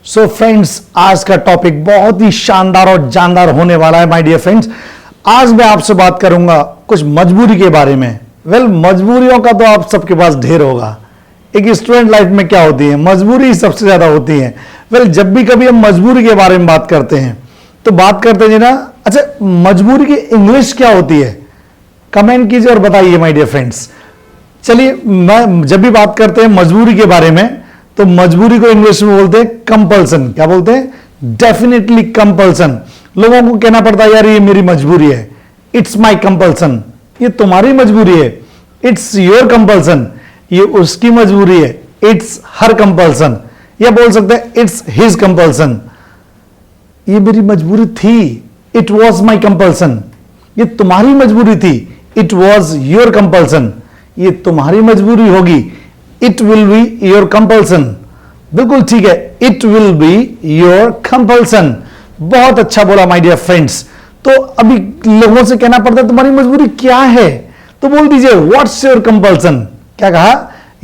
So friends, आज का topic बहुत ही शानदार और जानदार होने वाला है माय डियर फ्रेंड्स। आज मैं आपसे बात करूंगा कुछ मजबूरी के बारे में। मजबूरियों का तो आप सबके पास ढेर होगा। एक स्टूडेंट लाइफ में क्या होती है, मजबूरी ही सबसे ज्यादा होती है। जब भी कभी हम मजबूरी के बारे में बात करते हैं तो बात करते हैं ना, अच्छा मजबूरी की इंग्लिश क्या होती है, कमेंट कीजिए और बताइए माय डियर फ्रेंड्स। चलिए, मैं जब भी बात करते हैं मजबूरी के बारे में तो मजबूरी को इंग्लिश में बोलते हैं कंपल्सन। क्या बोलते हैं? Definitely compulsion. लोगों को कहना पड़ता है यार ये मेरी मजबूरी है, इट्स माय कंपल्सन। ये तुम्हारी मजबूरी है, इट्स योर कंपल्सन। ये उसकी मजबूरी है, इट्स हर कंपल्सन। या बोल सकते हैं इट्स हिज कंपल्सन। ये मेरी मजबूरी थी, इट वॉज माई कंपल्सन। ये तुम्हारी मजबूरी थी, इट वॉज योर कंपल्सन। ये तुम्हारी मजबूरी होगी, it will be your compulsion. बिल्कुल ठीक है, it will be your compulsion. बहुत अच्छा बोला माय डियर फ्रेंड्स। तो अभी लोगों से कहना पड़ता है तुम्हारी मजबूरी क्या है, तो बोल दीजिए व्हाट्स योर कंपल्सन। क्या कहा?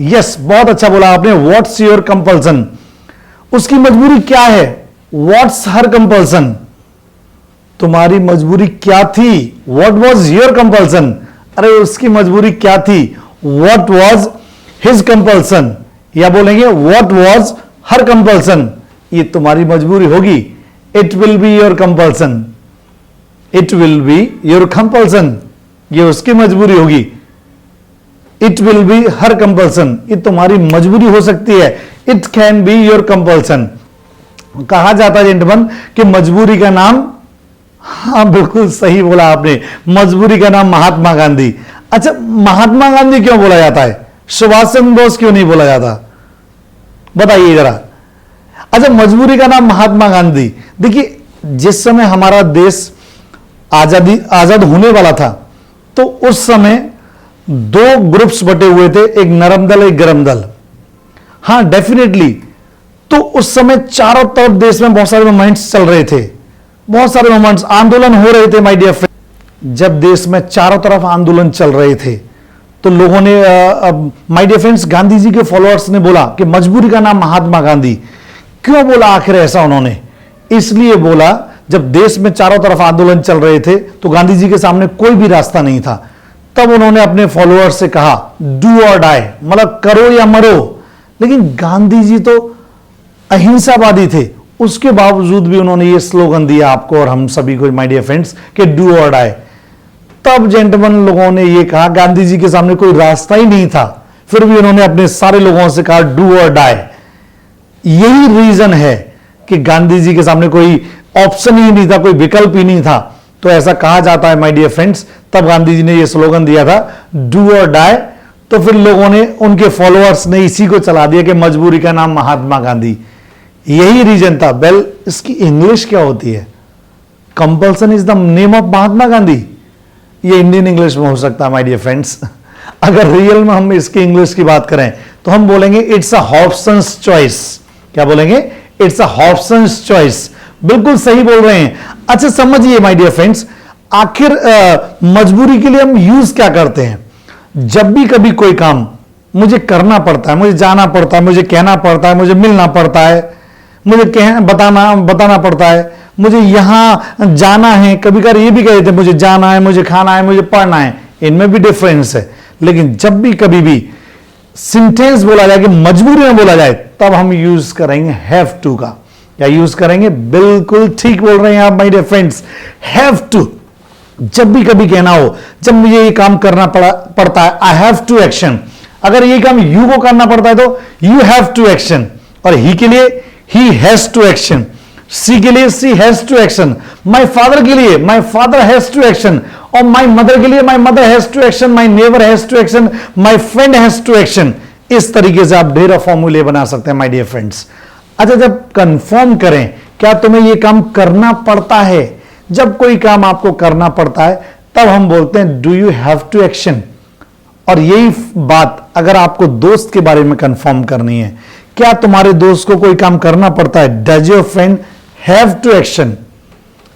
यस, बहुत अच्छा बोला आपने, व्हाट्स योर कंपल्सन। उसकी मजबूरी क्या है? व्हाट्स हर कंपल्सन। तुम्हारी मजबूरी क्या थी? What was your compulsion. अरे उसकी मजबूरी क्या थी? What was his compulsion. या बोलेंगे व्हाट वॉज हर कंपल्सन। ये तुम्हारी मजबूरी होगी, it will be your compulsion. It will be your compulsion. ये उसकी मजबूरी होगी, it will be her compulsion. ये तुम्हारी मजबूरी हो सकती है, it can be your compulsion. कहा जाता है जेंटलमैन कि मजबूरी का नाम, हाँ बिल्कुल सही बोला आपने, मजबूरी का नाम महात्मा गांधी। अच्छा, महात्मा गांधी क्यों बोला जाता है, सुभाष चंद्र बोस क्यों नहीं बोला जाता, बताइए जरा। अच्छा, मजबूरी का नाम महात्मा गांधी। देखिए, जिस समय हमारा देश आजाद होने वाला था तो उस समय दो ग्रुप्स बटे हुए थे, एक नरम दल एक गरम दल। हां डेफिनेटली, तो उस समय चारों तरफ देश में बहुत सारे मूवमेंट्स चल रहे थे, बहुत सारे मूवमेंट्स, आंदोलन हो रहे थे माय डियर फ्रेंड। जब देश में चारों तरफ आंदोलन चल रहे थे तो लोगों ने, my dear friends, Gandhi ji के फॉलोअर्स ने बोला कि मजबूरी का नाम महात्मा गांधी। क्यों बोला आखिर ऐसा उन्होंने? इसलिए बोला, जब देश में चारों तरफ आंदोलन चल रहे थे तो गांधी जी के सामने कोई भी रास्ता नहीं था। तब उन्होंने अपने फॉलोअर्स से कहा डू और डाई, मतलब करो या मरो। लेकिन गांधी जी तो अहिंसावादी थे, उसके बावजूद भी उन्होंने ये स्लोगन दिया आपको और हम सभी को माय डियर फ्रेंड्स कि डू और डाई। तब जेंटलमैन लोगों ने ये कहा, गांधी जी के सामने कोई रास्ता ही नहीं था, फिर भी उन्होंने अपने सारे लोगों से कहा डू और डाई। यही रीजन है कि गांधी जी के सामने कोई ऑप्शन ही नहीं था, कोई विकल्प ही नहीं था। तो ऐसा कहा जाता है माय डियर फ्रेंड्स, तब गांधी जी ने यह स्लोगन दिया था डू और डाई। तो फिर लोगों ने, उनके फॉलोअर्स ने इसी को चला दिया कि मजबूरी का नाम महात्मा गांधी। यही रीजन था। इसकी इंग्लिश क्या होती है? Compulsion is the name of Mahatma Gandhi. ये इंडियन इंग्लिश में हो सकता है माय डियर फ्रेंड्स। अगर रियल में हम इसकी इंग्लिश की बात करें तो हम बोलेंगे इट्स अ हॉब्सन्स चॉइस। क्या बोलेंगे? It's a Hobson's choice. बिल्कुल सही बोल रहे हैं। अच्छा समझिए माय डियर फ्रेंड्स, आखिर मजबूरी के लिए हम यूज क्या करते हैं? जब भी कभी कोई काम मुझे करना पड़ता है, मुझे जाना पड़ता है, मुझे कहना पड़ता है, मुझे मिलना पड़ता है, मुझे बताना पड़ता है, मुझे यहां जाना है, कभी कभी ये भी कह देते मुझे जाना है, मुझे खाना है, मुझे पढ़ना है, इनमें भी डिफरेंस है। लेकिन जब भी कभी भी सेंटेंस बोला जाए कि मजबूरी में बोला जाए तब हम यूज करेंगे हैव टू का। क्या यूज करेंगे? बिल्कुल ठीक बोल रहे हैं आप my dear friends, have to. जब भी कभी कहना हो, जब मुझे ये काम करना पड़ता है, आई हैव टू एक्शन। अगर ये काम यू को करना पड़ता है तो यू हैव टू एक्शन, और ही के लिए he has to action, she के लिए she has to action, my father के लिए my father has to action, और माय मदर के लिए my mother has to action, my neighbour has to action, my friend has to action. इस तरीके से आप ढेर फॉर्मूले बना सकते हैं माय डियर फ्रेंड्स। अच्छा, जब कंफर्म करें क्या तुम्हें यह काम करना पड़ता है, जब कोई काम आपको करना पड़ता है तब हम बोलते हैं do you have to action. और यही बात अगर आपको दोस्त के बारे में कंफर्म करनी है, क्या तुम्हारे दोस्त को कोई काम करना पड़ता है, does your friend have to action.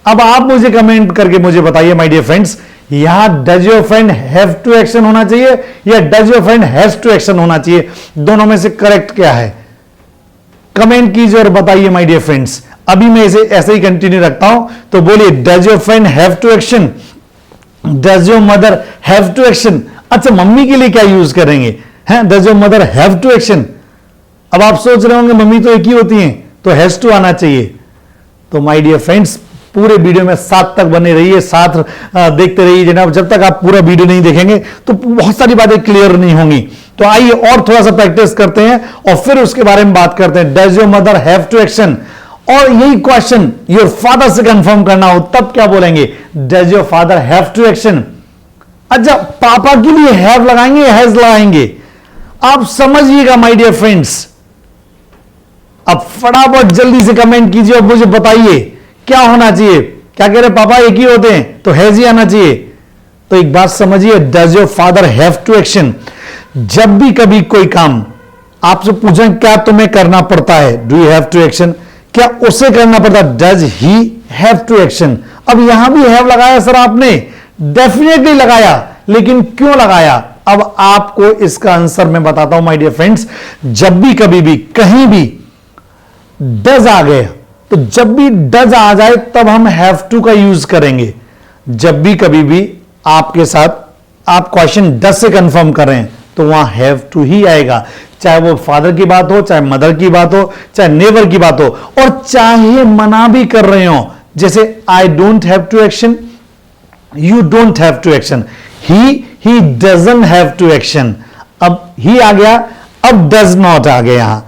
अब आप मुझे कमेंट करके मुझे बताइए माय डियर फ्रेंड्स, यहां does your friend have to action होना चाहिए या does your friend has to action होना चाहिए? दोनों में से करेक्ट क्या है? कमेंट कीजिए और बताइए माय डियर फ्रेंड्स। अभी मैं इसे ऐसे ही कंटिन्यू रखता हूं, तो बोलिए does your friend have to action, does your mother have to action. अच्छा, मम्मी के लिए क्या यूज करेंगे हैं, does your mother have to action. अब आप सोच रहे होंगे मम्मी तो एक ही होती हैं, तो हैज टू आना चाहिए। तो माय डियर फ्रेंड्स, पूरे वीडियो में साथ तक बने रहिए, साथ देखते रहिए जनाब। जब तक आप पूरा वीडियो नहीं देखेंगे तो बहुत सारी बातें क्लियर नहीं होंगी। तो आइए और थोड़ा सा प्रैक्टिस करते हैं और फिर उसके बारे में बात करते हैं। Does your mother have to action, और यही क्वेश्चन योर फादर से कंफर्म करना हो तब क्या बोलेंगे, does your father have to action. अच्छा, पापा के लिए हैव लगाएंगे, हैज लगाएंगे, आप समझिएगा माय डियर फ्रेंड्स। अब फटाफट जल्दी से कमेंट कीजिए और मुझे बताइए क्या होना चाहिए। क्या कह रहे पापा एक ही होते हैं, तो हैज ही आना चाहिए। तो एक बात समझिए, does your father have to action. जब भी कभी कोई काम आपसे पूछें क्या तुम्हें करना पड़ता है, do you have to action, क्या उसे करना पड़ता है, does he have to action. अब यहां भी हैव लगाया सर आपने, डेफिनेटली लगाया, लेकिन क्यों लगाया, अब आपको इसका आंसर मैं बताता हूं माय डियर फ्रेंड्स। जब भी कभी भी कहीं भी डज आ गए, तो जब भी डज आ जाए तब हम हैव टू का यूज करेंगे। जब भी कभी भी आपके साथ आप क्वेश्चन डज से कंफर्म कर रहे हैं तो वहां हैव टू ही आएगा, चाहे वो फादर की बात हो, चाहे मदर की बात हो, चाहे नेबर की बात हो, और चाहे मना भी कर रहे हो, जैसे I don't have to action, you don't have to action, he doesn't have to action. अब ही आ गया, अब डज नॉट आ गया। यहां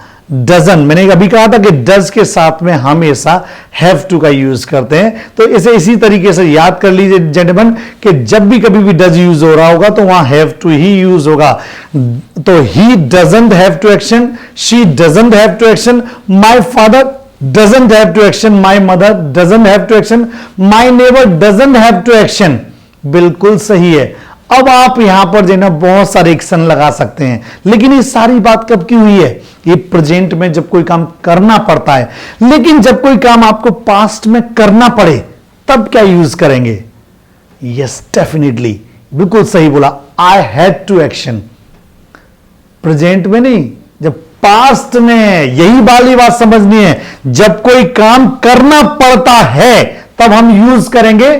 डजन, मैंने अभी कहा था कि डज के साथ में हमेशा हैव टू का यूज करते हैं। तो इसे इसी तरीके से याद कर लीजिए जेंटलमैन कि जब भी कभी भी डज यूज हो रहा होगा तो वहां हैव टू ही यूज होगा। तो he doesn't have to action, she doesn't have to action, my father doesn't have to action, my mother doesn't have to action, my neighbour doesn't have to action. बिल्कुल सही है। अब आप यहां पर जो है ना बहुत सारे एक्शन लगा सकते हैं, लेकिन ये सारी बात कब की हुई है, ये प्रेजेंट में जब कोई काम करना पड़ता है। लेकिन जब कोई काम आपको पास्ट में करना पड़े तब क्या यूज करेंगे, यस डेफिनेटली, बिल्कुल सही बोला, I had to action. Present में नहीं, जब पास्ट में, यही वाली बात समझनी है। जब कोई काम करना पड़ता है तब हम यूज करेंगे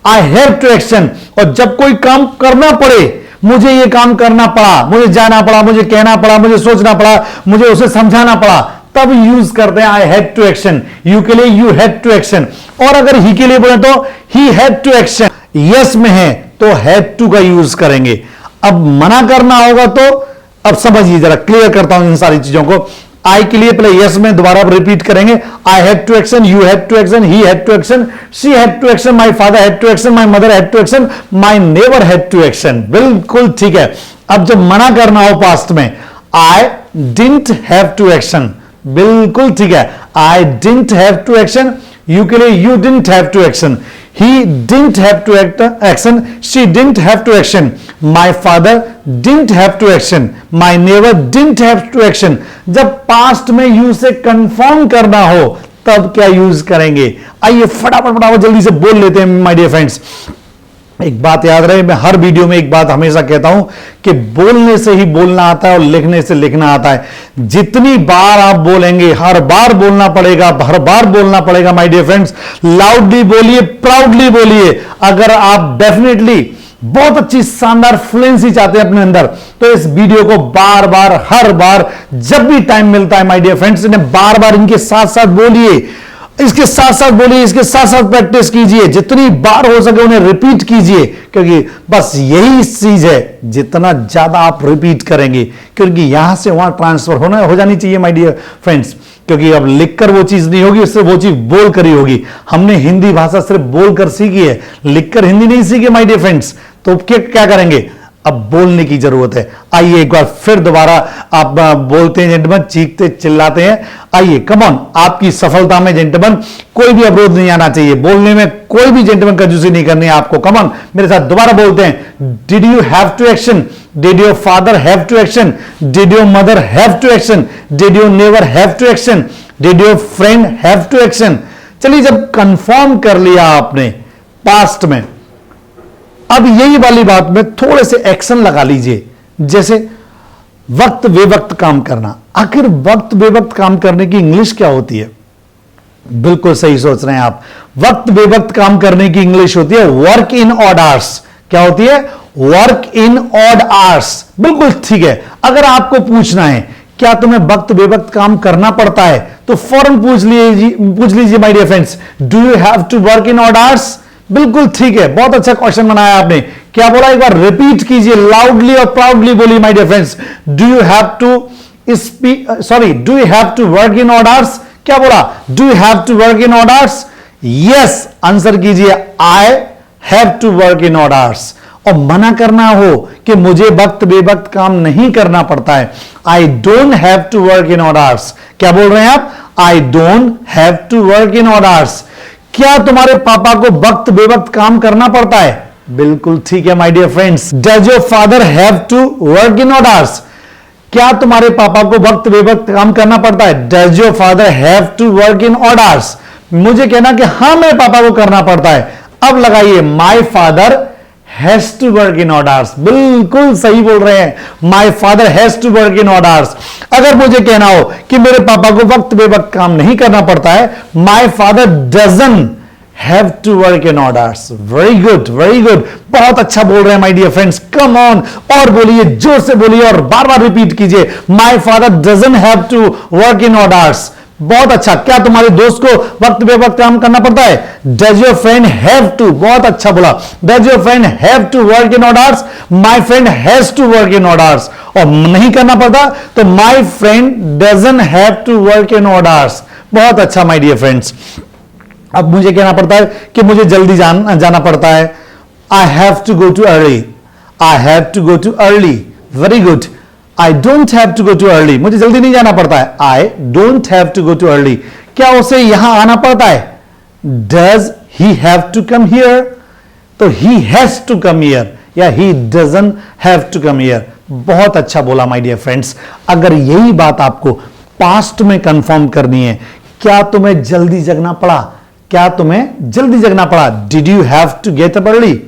आई हैव टू एक्शन, और जब कोई काम करना पड़े, मुझे ये काम करना पड़ा, मुझे जाना पड़ा, मुझे कहना पड़ा, मुझे सोचना पड़ा, मुझे उसे समझाना पड़ा, तब यूज करते हैं I had to action. You के लिए यू हैड टू एक्शन, और अगर ही के लिए बोले तो he had to action. Yes में है तो हैड टू का यूज करेंगे। अब मना करना होगा तो अब समझिए, जरा क्लियर करता हूं इन सारी चीजों को। आई के लिए पहले यस में दोबारा रिपीट करेंगे, I had to action, you had to action, he had to action, she had to action, my father had to action, my mother had to action, my neighbour had to action. बिल्कुल ठीक है। अब जब मना करना हो past में, I didn't have to action, बिल्कुल ठीक है, I didn't have to action. You के लिए you didn't have to action, he didn't have to action, she didn't have to action, my father didn't have to action, my neighbor didn't have to action। जब past में use से confirm करना हो तब क्या use करेंगे, आइए फटाफट जल्दी से बोल लेते हैं माय डियर फ्रेंड्स। एक बात याद रहे, मैं हर वीडियो में एक बात हमेशा कहता हूं कि बोलने से ही बोलना आता है और लिखने से लिखना आता है। जितनी बार आप बोलेंगे, हर बार बोलना पड़ेगा, हर बार बोलना पड़ेगा माय डियर फ्रेंड्स। लाउडली बोलिए, प्राउडली बोलिए। अगर आप डेफिनेटली बहुत अच्छी शानदार फ्लुएंसी चाहते हैं अपने अंदर, तो इस वीडियो को बार बार, हर बार, जब भी टाइम मिलता है माय डियर फ्रेंड्स, इन्हें बार बार इनके साथ साथ बोलिए, इसके साथ साथ बोलिए, इसके साथ साथ प्रैक्टिस कीजिए, जितनी बार हो सके उन्हें रिपीट कीजिए, क्योंकि बस यही चीज है, जितना ज्यादा आप रिपीट करेंगे, क्योंकि यहां से वहां ट्रांसफर हो जानी चाहिए माय डियर फ्रेंड्स। क्योंकि अब लिखकर वो चीज नहीं होगी, उससे वो चीज बोलकर ही होगी। हमने हिंदी भाषा सिर्फ बोलकर सीखी है, लिखकर हिंदी नहीं सीखी माय डियर फ्रेंड्स। तो क्या करेंगे, अब बोलने की जरूरत है। आइए एक बार फिर दोबारा आप बोलते हैं जेंटलमैन, चीखते चिल्लाते हैं। आइए कम ऑन, आपकी सफलता में जेंटलमैन कोई भी अवरोध नहीं आना चाहिए। बोलने में कोई भी जेंटलमैन कंजूसी नहीं करनी है आपको। कम ऑन, मेरे साथ दोबारा बोलते हैं, did you have to action, did your father have to action, did your mother have to action, did your neighbour have to action, did your friend have to action. चलिए, जब confirm कर लिया आपने पास्ट में, अब यही वाली बात में थोड़े से एक्शन लगा लीजिए। जैसे वक्त बेवक्त काम करना, आखिर वक्त बेवक्त काम करने की इंग्लिश क्या होती है? बिल्कुल सही सोच रहे हैं आप। वक्त बेवक्त काम करने की इंग्लिश होती है वर्क इन ऑड आवर्स। क्या होती है? Work in odd hours. बिल्कुल ठीक है। अगर आपको पूछना है क्या तुम्हें वक्त बेवक्त काम करना पड़ता है, तो फौरन पूछ लीजिए my dear friends, do you have to work in odd hours? बिल्कुल ठीक है, बहुत अच्छा क्वेश्चन बनाया आपने। क्या बोला, एक बार रिपीट कीजिए, लाउडली और प्राउडली बोलिए my dear friends, do you have to do you have to work in odd hours? क्या बोला? Do you have to work in odd hours? Yes, answer कीजिए, I have to work in odd hours. और मना करना हो कि मुझे वक्त बेवक्त काम नहीं करना पड़ता है, I don't have to work in odd hours. क्या बोल रहे हैं आप? I don't have to work in odd hours. क्या तुम्हारे पापा को वक्त बेवक्त काम करना पड़ता है? बिल्कुल ठीक है my dear friends. Does your father have to work in odd hours? क्या तुम्हारे पापा को वक्त बेवक्त काम करना पड़ता है? Does your father have to work in odd hours? मुझे कहना कि हां मेरे पापा को करना पड़ता है। अब लगाइए, my father has to work in odd hours. बिल्कुल सही बोल रहे हैं, my father has to work in odd hours. अगर मुझे कहना हो कि मेरे पापा को वक्त बेवक्त काम नहीं करना पड़ता है, my father doesn't have to work in odd hours. Very good, very good, बहुत अच्छा बोल रहे हैं my dear friends. Come on, और बोलिए, जोर से बोलिए और बार बार रिपीट कीजिए, my father doesn't have to work in odd hours. बहुत अच्छा। क्या तुम्हारे दोस्त को वक्त बेवक्त काम करना पड़ता है? Does your friend have to? बहुत अच्छा बोला, does your friend have to work in odd hours? My friend has to work in odd hours. और नहीं करना पड़ता तो my friend doesn't have to work in odd hours. बहुत अच्छा माय डियर फ्रेंड्स। अब मुझे कहना पड़ता है कि मुझे जल्दी जाना पड़ता है, I have to go too early. I have to go too early. Very good. I don't have to go too early. मुझे जल्दी नहीं जाना पड़ता है, I don't have to go too early. क्या उसे यहां आना पड़ता है? Does he have to come here? तो he has to come here, या he doesn't have to come here. बहुत अच्छा बोला माय डियर फ्रेंड्स। अगर यही बात आपको पास्ट में कंफर्म करनी है, क्या तुम्हें जल्दी जगना पड़ा? क्या तुम्हें जल्दी जगना पड़ा? Did you have to get up early?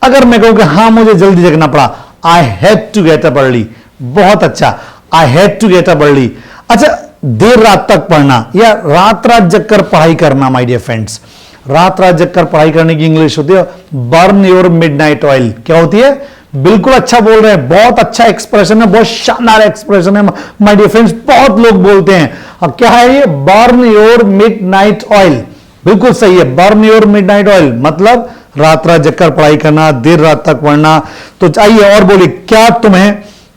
अगर मैं कहूं कि हां मुझे जल्दी जगना पड़ा, I had to get up early. बहुत अच्छा, I had to get up early. अच्छा, देर रात तक पढ़ना या रात रात जगकर पढ़ाई करना माय डियर फ्रेंड्स। रात रात जगकर पढ़ाई करने की इंग्लिश होती है बर्न योर मिडनाइट ऑयल। क्या होती है? बिल्कुल अच्छा बोल रहे हैं, बहुत अच्छा एक्सप्रेशन है, बहुत शानदार एक्सप्रेशन है माय डियर फ्रेंड्स। बहुत लोग बोलते हैं, अब क्या है ये? Burn your midnight oil. बिल्कुल सही है, बर्न योर मिडनाइट ऑयल मतलब रात रात जगकर पढ़ाई करना, देर रात तक पढ़ना। तो चाहिए और बोलिए, क्या तुम्हें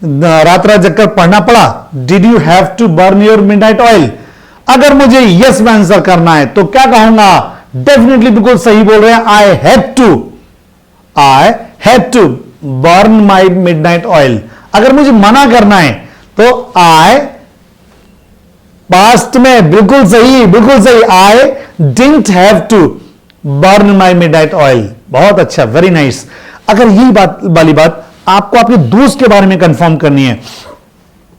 रात रात जगकर पढ़ना पड़ा? Did you have to burn your midnight oil? अगर मुझे यस में आंसर करना है तो क्या कहूंगा? डेफिनेटली बिल्कुल सही बोल रहे हैं, I had to burn my midnight oil. अगर मुझे मना करना है तो आई पास्ट में, बिल्कुल सही, बिल्कुल सही, I didn't have to burn my midnight oil. बहुत अच्छा, वेरी नाइस। अगर यही बात वाली बात आपको आपके दोस्त के बारे में कंफर्म करनी है,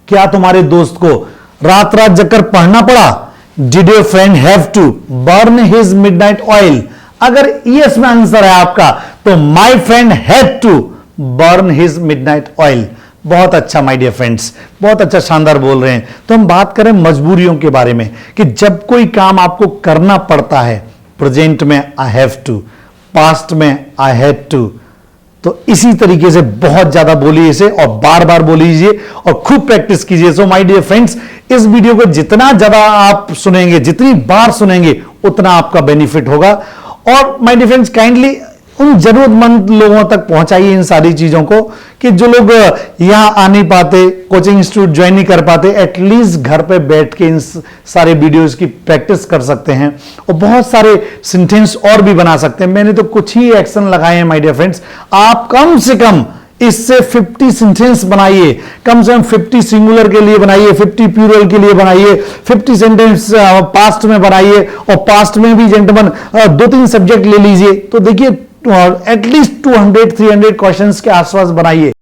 क्या तुम्हारे दोस्त को रात रात जगकर पढ़ना पड़ा? Did your friend have to burn his midnight oil? अगर यस में आंसर है आपका तो my friend had to burn his midnight oil. बहुत अच्छा माय डियर फ्रेंड्स, बहुत अच्छा, शानदार बोल रहे हैं। तो हम बात करें मजबूरियों के बारे में कि जब कोई काम आपको करना पड़ता है, प्रेजेंट में आई हैव टू, पास्ट में आई हैड टू। तो इसी तरीके से बहुत ज्यादा बोलिए इसे और बार बार बोलिए और खूब प्रैक्टिस कीजिए। सो माय डियर फ्रेंड्स, इस वीडियो को जितना ज्यादा आप सुनेंगे, जितनी बार सुनेंगे, उतना आपका बेनिफिट होगा। और माय डियर फ्रेंड्स, काइंडली उन जरूरतमंद लोगों तक पहुंचाइए इन सारी चीजों को, कि जो लोग यहां आ नहीं पाते, कोचिंग इंस्टीट्यूट ज्वाइन नहीं कर पाते, एटलीस्ट घर पे बैठ के इन सारे वीडियोस की प्रैक्टिस कर सकते हैं और बहुत सारे सेंटेंस और भी बना सकते हैं। मैंने तो कुछ ही एक्शन लगाए हैं माय डियर फ्रेंड्स। आप कम से कम इससे 50 सेंटेंस बनाइए, कम से कम 50 सिंगुलर के लिए बनाइए, 50 प्लूरल के लिए बनाइए, 50 सेंटेंस पास्ट में बनाइए, और पास्ट में भी जेंटलमैन 2-3 सब्जेक्ट ले लीजिए। तो देखिए एटलीस्ट 200-300 क्वेश्चंस के आसपास बनाइए।